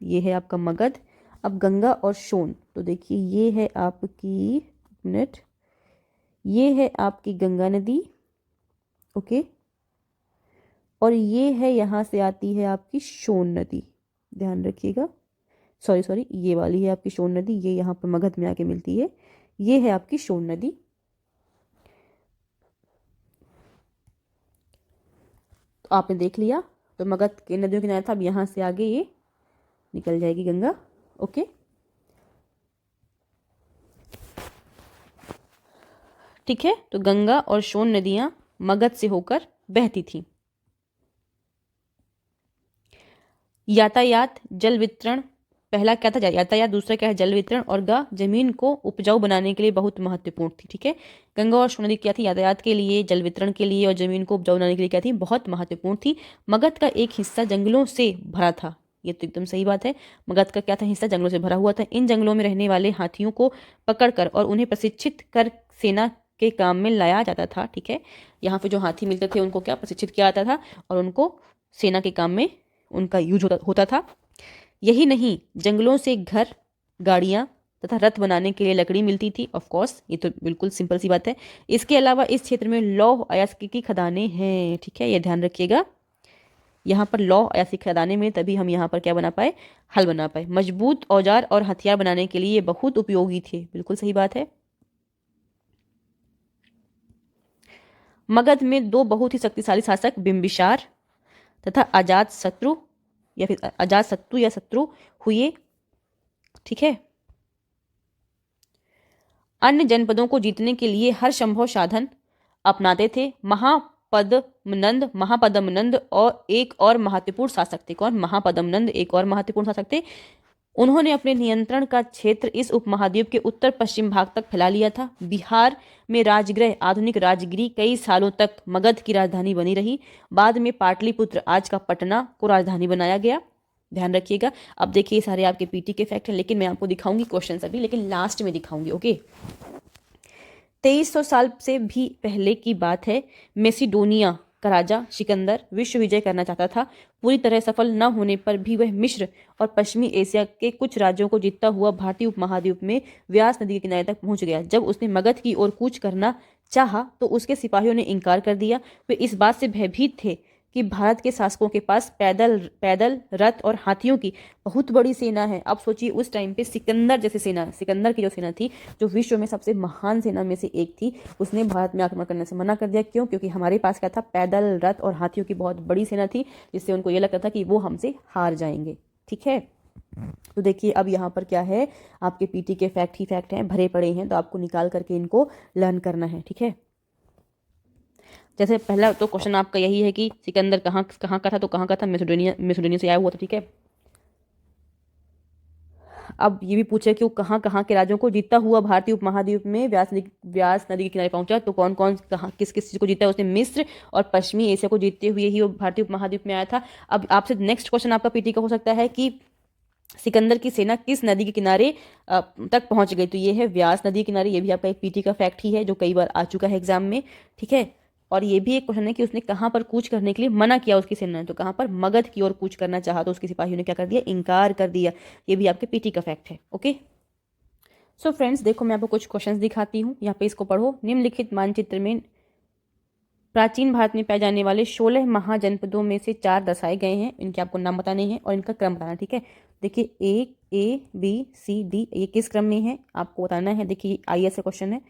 ये है आपका मगध। अब गंगा और सोन, तो देखिए ये है आपकी मिनट, ये है आपकी गंगा नदी, ओके, और ये है यहाँ से आती है आपकी सोन नदी, ध्यान रखिएगा। सॉरी सॉरी, ये वाली है आपकी सोन नदी, ये यहाँ पर मगध में आके मिलती है, ये है आपकी सोन नदी। तो आपने देख लिया, तो मगध के नदियों के किनारे था, अब यहाँ से आगे ये निकल जाएगी गंगा, ओके। ठीक है, तो गंगा और सोन नदियां मगध से होकर बहती थी। यातायात, जल वितरण, पहला क्या था यातायात, दूसरा क्या है जल वितरण, और जमीन को उपजाऊ बनाने के लिए बहुत महत्वपूर्ण थी। ठीक है, गंगा और सोन नदी क्या थी, यातायात के लिए, जल वितरण के लिए और जमीन को उपजाऊ बनाने के लिए क्या थी, बहुत महत्वपूर्ण थी। मगध का एक हिस्सा जंगलों से भरा था, ये तो एकदम सही बात है। मगध का क्या था, हिस्सा जंगलों से भरा हुआ था। इन जंगलों में रहने वाले हाथियों को पकड़कर और उन्हें प्रशिक्षित कर सेना के काम में लाया जाता था। ठीक है, यहाँ पे जो हाथी मिलते थे उनको क्या प्रशिक्षित किया जाता था और उनको सेना के काम में उनका यूज होता था। यही नहीं, जंगलों से घर, गाड़ियां तथा रथ बनाने के लिए लकड़ी मिलती थी। ऑफ कोर्स, ये तो बिल्कुल सिंपल सी बात है। इसके अलावा इस क्षेत्र में लौह अयस्क की खदानें हैं। ठीक है, ये ध्यान रखिएगा, यहाँ पर लौह अयस्क की खदानें में, तभी हम यहाँ पर क्या बना पाए, हल बना पाए। मजबूत औजार और हथियार बनाने के लिए ये बहुत उपयोगी थे, बिल्कुल सही बात है। मगध में दो बहुत ही शक्तिशाली शासक बिंबिसार तथा अजातशत्रु या फिर अजातशत्रु या शत्रु हुए। ठीक है, अन्य जनपदों को जीतने के लिए हर संभव साधन अपनाते थे। महापद्मनंद और एक और महत्वपूर्ण शासक थे। कौन? महापद्मनंद एक और महत्वपूर्ण शासक थे। उन्होंने अपने नियंत्रण का क्षेत्र इस उपमहाद्वीप के उत्तर पश्चिम भाग तक फैला लिया था। बिहार में राजगृह, आधुनिक राजगिरी, कई सालों तक मगध की राजधानी बनी रही। बाद में पाटलिपुत्र, आज का पटना, को राजधानी बनाया गया। ध्यान रखिएगा। अब देखिए सारे आपके पीटी के फैक्ट हैं, लेकिन मैं आपको दिखाऊंगी क्वेश्चन अभी, लेकिन लास्ट में दिखाऊंगी, ओके। 2300 साल से भी पहले की बात है। मेसिडोनिया का राजा सिकंदर विश्व विजय करना चाहता था। पूरी तरह सफल न होने पर भी वह मिस्र और पश्चिमी एशिया के कुछ राज्यों को जीतता हुआ भारतीय उपमहाद्वीप में व्यास नदी के किनारे तक पहुंच गया। जब उसने मगध की ओर कूच करना चाहा तो उसके सिपाहियों ने इनकार कर दिया। वे इस बात से भयभीत थे कि भारत के शासकों के पास पैदल रथ और हाथियों की बहुत बड़ी सेना है। अब सोचिए उस टाइम पे सिकंदर जैसी सेना, सिकंदर की जो सेना थी, जो विश्व में सबसे महान सेना में से एक थी, उसने भारत में आक्रमण करने से मना कर दिया। क्यों? क्योंकि हमारे पास क्या था, पैदल रथ और हाथियों की बहुत बड़ी सेना थी, जिससे उनको ये लगता था कि वो हमसे हार जाएंगे। ठीक है, तो देखिए अब यहाँ पर क्या है, आपके पीटी के फैक्ट ही फैक्ट हैं, भरे पड़े हैं, तो आपको निकाल करके इनको लर्न करना है। ठीक है, जैसे पहला तो क्वेश्चन आपका यही है कि सिकंदर कहाँ कहाँ का था, तो कहाँ का था, मैसेडोनिया से आया हुआ था। ठीक है, अब ये भी पूछे कि वो कहाँ कहाँ के राज्यों को जीतता हुआ भारतीय उपमहाद्वीप में व्यास नदी के किनारे पहुंचा, तो कौन कौन कहाँ किस किस चीज़ को जीता है उसने, मिस्र और पश्चिमी एशिया को जीतते हुए ही वो भारतीय उपमहाद्वीप में आया था। अब आपसे नेक्स्ट क्वेश्चन आपका पीटी का हो सकता है कि सिकंदर की सेना किस नदी के किनारे तक पहुंच गई, तो ये है व्यास नदी के किनारे। ये भी आपका एक पीटी का फैक्ट ही है जो कई बार आ चुका है एग्जाम में। ठीक है, और ये भी एक क्वेश्चन है कि उसने कहाँ पर कूच करने के लिए मना किया उसकी सेना ने, तो कहाँ पर, मगध की ओर कूच करना चाहा तो उसके सिपाहियों ने क्या कर दिया, इनकार कर दिया। ये भी आपके पीटी का फैक्ट है। ओके, सो फ्रेंड्स देखो मैं आपको कुछ क्वेश्चंस दिखाती हूँ, यहाँ पे इसको पढ़ो। निम्नलिखित मानचित्र में प्राचीन भारत में पाए जाने वाले 16 महाजनपदों में से 4 दर्शाए गए हैं। इनके आपको नाम बताने हैं और इनका क्रम बताना। ठीक है, देखिए A B C D ये किस क्रम में है आपको बताना है। देखिए IAS का क्वेश्चन है,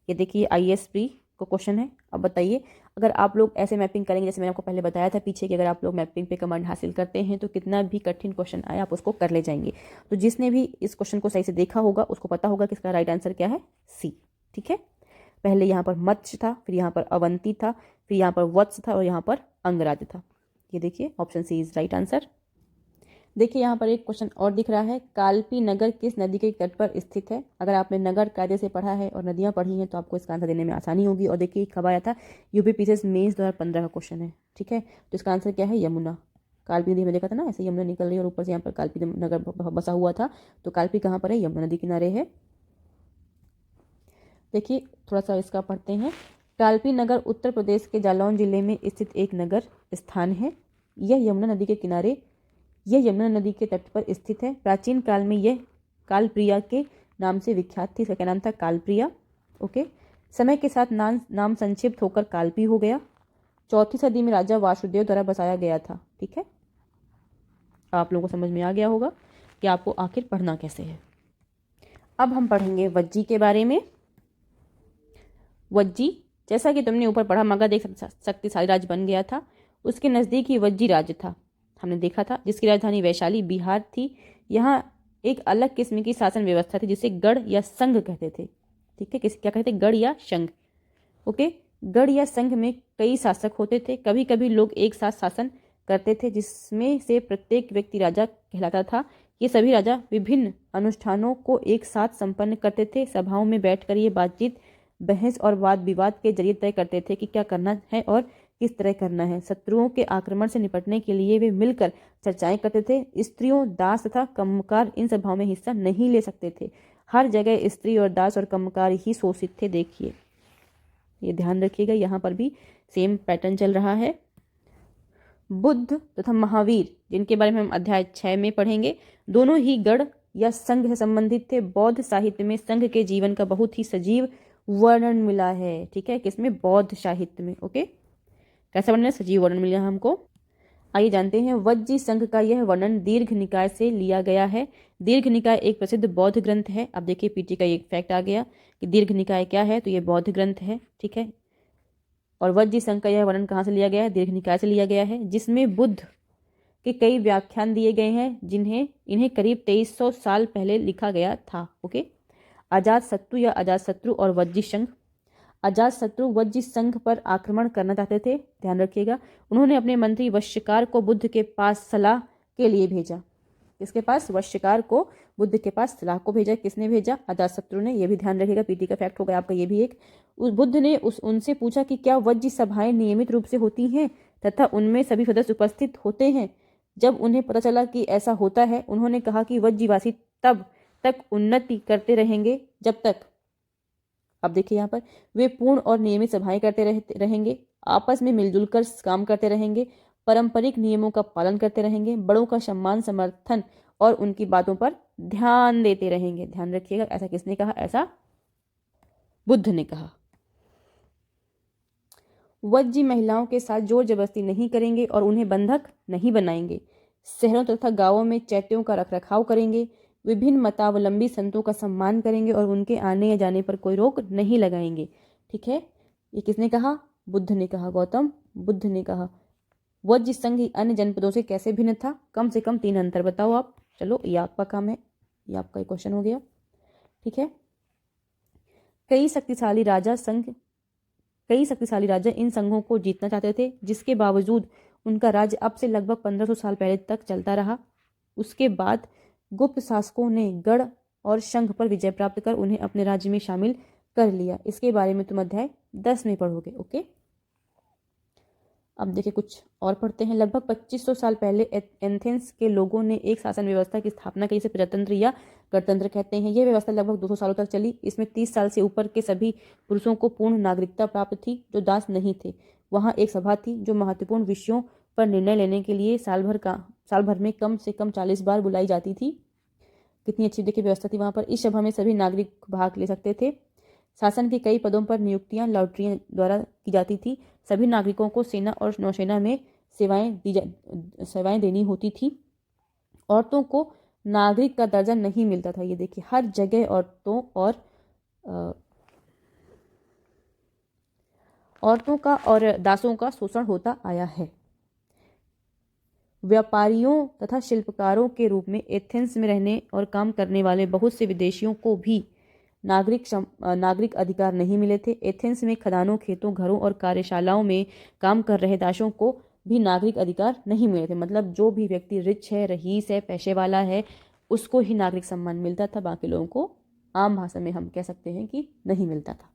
ये देखिए IAS प्री को क्वेश्चन है। अब बताइए, अगर आप लोग ऐसे मैपिंग करेंगे, जैसे मैंने आपको पहले बताया था पीछे कि अगर आप लोग मैपिंग पे कमांड हासिल करते हैं तो कितना भी कठिन क्वेश्चन आए आप उसको कर ले जाएंगे। तो जिसने भी इस क्वेश्चन को सही से देखा होगा उसको पता होगा कि इसका राइट आंसर क्या है, सी। ठीक है, पहले यहाँ पर मत्स्य था, फिर यहाँ पर अवंती था, फिर यहाँ पर वत्स था और यहाँ पर अंगराज था। ये देखिए option C is right answer. देखिए यहाँ पर एक क्वेश्चन और दिख रहा है, कालपी नगर किस नदी के तट पर स्थित है। अगर आपने नगर कायदे से पढ़ा है और नदियाँ पढ़ी हैं तो आपको इसका आंसर देने में आसानी होगी। और देखिए कब आया था, UPPCS मेंस 2015 का क्वेश्चन है। ठीक है, तो इसका आंसर क्या है, यमुना। कालपी नदी में देखा था ना, ऐसे यमुना निकल रही है और ऊपर से यहाँ पर कालपी नगर बसा हुआ था, तो कालपी कहाँ पर है, यमुना नदी किनारे है। देखिए थोड़ा सा इसका पढ़ते हैं। कालपी नगर उत्तर प्रदेश के जालौन जिले में स्थित एक नगर स्थान है। यह यमुना नदी के तट पर स्थित है। प्राचीन काल में यह कालप्रिया के नाम से विख्यात थी। इसका क्या नाम था? कालप्रिया। ओके। समय के साथ नाम संक्षिप्त होकर कालपी हो गया। 4वीं सदी में राजा वासुदेव द्वारा बसाया गया था। ठीक है, आप लोगों को समझ में आ गया होगा कि आपको आखिर पढ़ना कैसे है। अब हम पढ़ेंगे वज्जी के बारे में। वज्जी, जैसा कि तुमने ऊपर पढ़ा, मगध एक शक्तिशाली राज्य बन गया था। उसके नज़दीक ही वज्जी राज्य था, हमने देखा था, जिसकी राजधानी वैशाली बिहार थी। यहाँ एक अलग किस्म की शासन व्यवस्था थी जिसे गढ़ या संघ कहते थे। ठीक है, क्या कहते? गढ़ या संघ। ओके। गढ़ या संघ में कई शासक होते थे। कभी कभी लोग एक साथ शासन करते थे, जिसमें से प्रत्येक व्यक्ति राजा कहलाता था। ये सभी राजा विभिन्न अनुष्ठानों को एक साथ संपन्न करते थे। सभाओं में बैठकर ये बातचीत, बहस और वाद विवाद के जरिए तय करते थे कि क्या करना है और किस तरह करना है। शत्रुओं के आक्रमण से निपटने के लिए वे मिलकर चर्चाएं करते थे। स्त्रियों, दास तथा कम्मकार इन सभाओं में हिस्सा नहीं ले सकते थे। हर जगह स्त्री और दास और कम्मकार ही शोषित थे। देखिए, ये ध्यान रखिएगा, यहाँ पर भी सेम पैटर्न चल रहा है। बुद्ध तथा महावीर, जिनके बारे में हम अध्याय 6 में पढ़ेंगे, दोनों ही गढ़ या संघ से संबंधित थे। बौद्ध साहित्य में संघ के जीवन का बहुत ही सजीव वर्णन मिला है। ठीक है, किसमें? बौद्ध साहित्य में। ओके, कैसा वर्णन? सजीव वर्णन मिला हमको। आइए जानते हैं। वज्जी संघ का यह वर्णन दीर्घ निकाय से लिया गया है। दीर्घ निकाय एक प्रसिद्ध बौद्ध ग्रंथ है। अब देखिए, पीटी का एक फैक्ट आ गया कि दीर्घ निकाय क्या है, तो ये बौद्ध ग्रंथ है। ठीक है, और वज्जी संघ का यह वर्णन कहाँ से लिया गया है? दीर्घ निकाय से लिया गया है, जिसमें बुद्ध के कई व्याख्यान दिए गए हैं, इन्हें करीब 2300 साल पहले लिखा गया था। ओके। अजातशत्रु या अजातशत्रु और वज्जी संघ। अजातशत्रु वज्जी संघ पर आक्रमण करना चाहते थे, ध्यान रखिएगा। उन्होंने अपने मंत्री वश्यकार को बुद्ध के पास सलाह के लिए भेजा। किसके पास? वश्यकार को बुद्ध के पास सलाह को भेजा। किसने भेजा? अजातशत्रु ने। यह भी ध्यान रखिएगा, पीटी का फैक्ट होगा आपका ये भी एक। बुद्ध ने उनसे पूछा कि क्या वज्जी सभाएं नियमित रूप से होती हैं तथा उनमें सभी सदस्य उपस्थित होते हैं। जब उन्हें पता चला कि ऐसा होता है, उन्होंने कहा कि वज्जीवासी तब तक उन्नति करते रहेंगे जब तक, अब देखिए यहाँ पर, वे पूर्ण और नियमित सभाएं करते रहेंगे, आपस में मिलजुल कर काम करते रहेंगे, पारंपरिक नियमों का पालन करते रहेंगे, बड़ों का सम्मान, समर्थन और उनकी बातों पर ध्यान देते रहेंगे। ध्यान रखिएगा, ऐसा किसने कहा? ऐसा बुद्ध ने कहा। वज्जी महिलाओं के साथ जोर जबरदस्ती नहीं करेंगे और उन्हें बंधक नहीं बनाएंगे। शहरों तथा गांवों में चैत्यों का रखरखाव करेंगे। विभिन्न मतावलंबी संतों का सम्मान करेंगे और उनके आने या जाने पर कोई रोक नहीं लगाएंगे। ठीक है, ये किसने कहा? बुद्ध ने कहा। गौतम बुद्ध ने कहा। वज्जी संघ अन्य जनपदों से कैसे भिन्न था? कम से कम 3 अंतर बताओ आप। चलो, ये आपका काम है, ये आपका क्वेश्चन हो गया। ठीक है, कई शक्तिशाली राजा इन संघों को जीतना चाहते थे, जिसके बावजूद उनका राज्य अब से लगभग 1500 साल पहले तक चलता रहा। उसके बाद गुप्त शासकों ने गढ़ और संघ पर विजय प्राप्त कर उन्हें अपने राज्य में शामिल कर लिया। इसके बारे में तुम अध्याय 10 में पढ़ोगे। ओके, अब देखिए कुछ और पढ़ते हैं। लगभग 2500 साल पहले एथेंस के लोगों ने एक शासन व्यवस्था की स्थापना की, जिसे प्रजातंत्र या गणतंत्र कहते हैं। यह व्यवस्था लगभग 200 सालों तक चली। इसमें 30 साल से ऊपर के सभी पुरुषों को पूर्ण नागरिकता प्राप्त थी जो दास नहीं थे। वहाँ एक सभा थी जो महत्वपूर्ण विषयों पर निर्णय लेने के लिए साल भर में कम से कम 40 बार बुलाई जाती थी। कितनी अच्छी देखिए व्यवस्था थी वहाँ पर। इस सभा में सभी नागरिक भाग ले सकते थे। शासन के कई पदों पर नियुक्तियां लॉटरी द्वारा की जाती थी। सभी नागरिकों को सेना और नौसेना में सेवाएं देनी होती थी। औरतों को नागरिक का दर्जा नहीं मिलता था। ये देखिए, हर जगह औरतों का और दासों का शोषण होता आया है। व्यापारियों तथा शिल्पकारों के रूप में एथेंस में रहने और काम करने वाले बहुत से विदेशियों को भी नागरिक अधिकार नहीं मिले थे। एथेंस में खदानों, खेतों, घरों और कार्यशालाओं में काम कर रहे दासों को भी नागरिक अधिकार नहीं मिले थे। मतलब जो भी व्यक्ति रिच है, रईस है, पैसे वाला है, उसको ही नागरिक सम्मान मिलता था। बाकी लोगों को आम भाषा में हम कह सकते हैं कि नहीं मिलता था।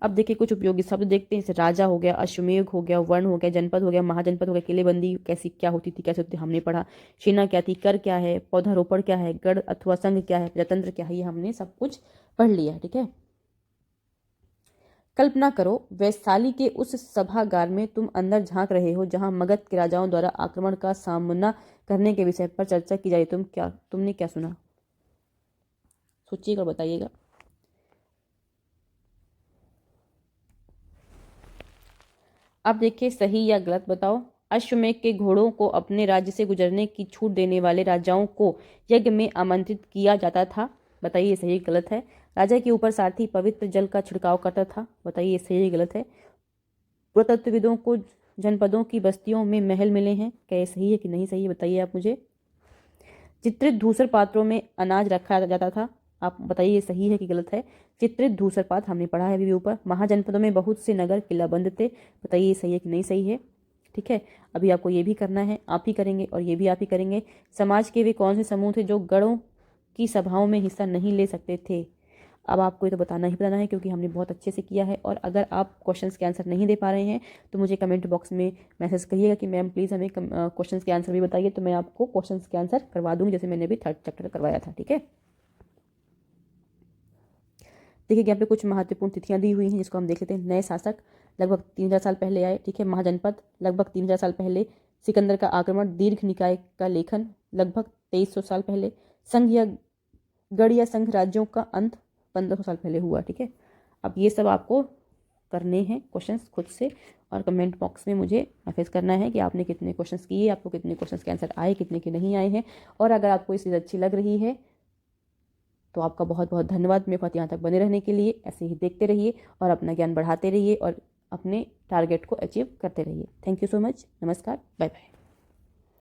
अब देखिए कुछ उपयोगी शब्द देखते हैं, जैसे राजा हो गया, अश्वमेध हो गया, वर्ण हो गया, जनपद हो गया, महाजनपद हो गया, किलेबंदी कैसी क्या होती थी, कैसे होती थी हमने पढ़ा, सेना क्या थी, कर क्या है, पौधारोपण क्या है, गढ़ अथवा संघ क्या है, प्रजातंत्र क्या है, ये हमने सब कुछ पढ़ लिया है। ठीक है। कल्पना करो वैशाली के उस सभागार में तुम अंदर झांक रहे हो जहां मगध के राजाओं द्वारा आक्रमण का सामना करने के विषय पर चर्चा की जाए। तुमने क्या सुना? सोचिएगा, बताइएगा। अब देखिए सही या गलत बताओ। अश्वमेध के घोड़ों को अपने राज्य से गुजरने की छूट देने वाले राजाओं को यज्ञ में आमंत्रित किया जाता था। बताइए सही गलत है। राजा के ऊपर सारथी पवित्र जल का छिड़काव करता था। बताइए सही गलत है। पुरातत्वविदों को जनपदों की बस्तियों में महल मिले हैं। क्या ये सही है कि नहीं सही है, बताइए आप मुझे। चित्रित धूसर पात्रों में अनाज रखा जाता था। आप बताइए ये सही है कि गलत है। चित्रित धूसर पात्र हमने पढ़ा है अभी भी ऊपर। महाजनपदों में बहुत से नगर किलाबंद थे। बताइए ये सही है कि नहीं सही है। ठीक है। अभी आपको ये भी करना है, आप ही करेंगे और ये भी आप ही करेंगे। समाज के वे कौन से समूह थे जो गणों की सभाओं में हिस्सा नहीं ले सकते थे? अब आपको ये तो बताना ही बताना है क्योंकि हमने बहुत अच्छे से किया है। और अगर आप क्वेश्चंस के आंसर नहीं दे पा रहे हैं तो मुझे कमेंट बॉक्स में मैसेज करिएगा कि मैम प्लीज़ हमें क्वेश्चंस के आंसर भी बताइए, तो मैं आपको क्वेश्चंस के आंसर करवा दूँगी, जैसे मैंने भी थर्ड चैप्टर करवाया था। ठीक है। देखिए यहाँ पे कुछ महत्वपूर्ण तिथियां दी हुई हैं जिसको हम देख लेते हैं। नए शासक लगभग 3000 साल पहले आए। ठीक है। महाजनपद लगभग 3000 साल पहले। सिकंदर का आक्रमण, दीर्घ निकाय का लेखन लगभग 2300 साल पहले। संघ या गढ़ या संघ राज्यों का अंत 1500 साल पहले हुआ। ठीक है। अब ये सब आपको करने हैं क्वेश्चंस खुद से, और कमेंट बॉक्स में मुझे मैसेज करना है कि आपने कितने क्वेश्चंस किए, आपको कितने क्वेश्चंस के आंसर आए, कितने के नहीं आए हैं। और अगर आपको ये चीज़ अच्छी लग रही है तो आपका बहुत बहुत धन्यवाद मेरे साथ यहाँ तक बने रहने के लिए। ऐसे ही देखते रहिए और अपना ज्ञान बढ़ाते रहिए और अपने टारगेट को अचीव करते रहिए। Thank you so much. नमस्कार। Bye bye.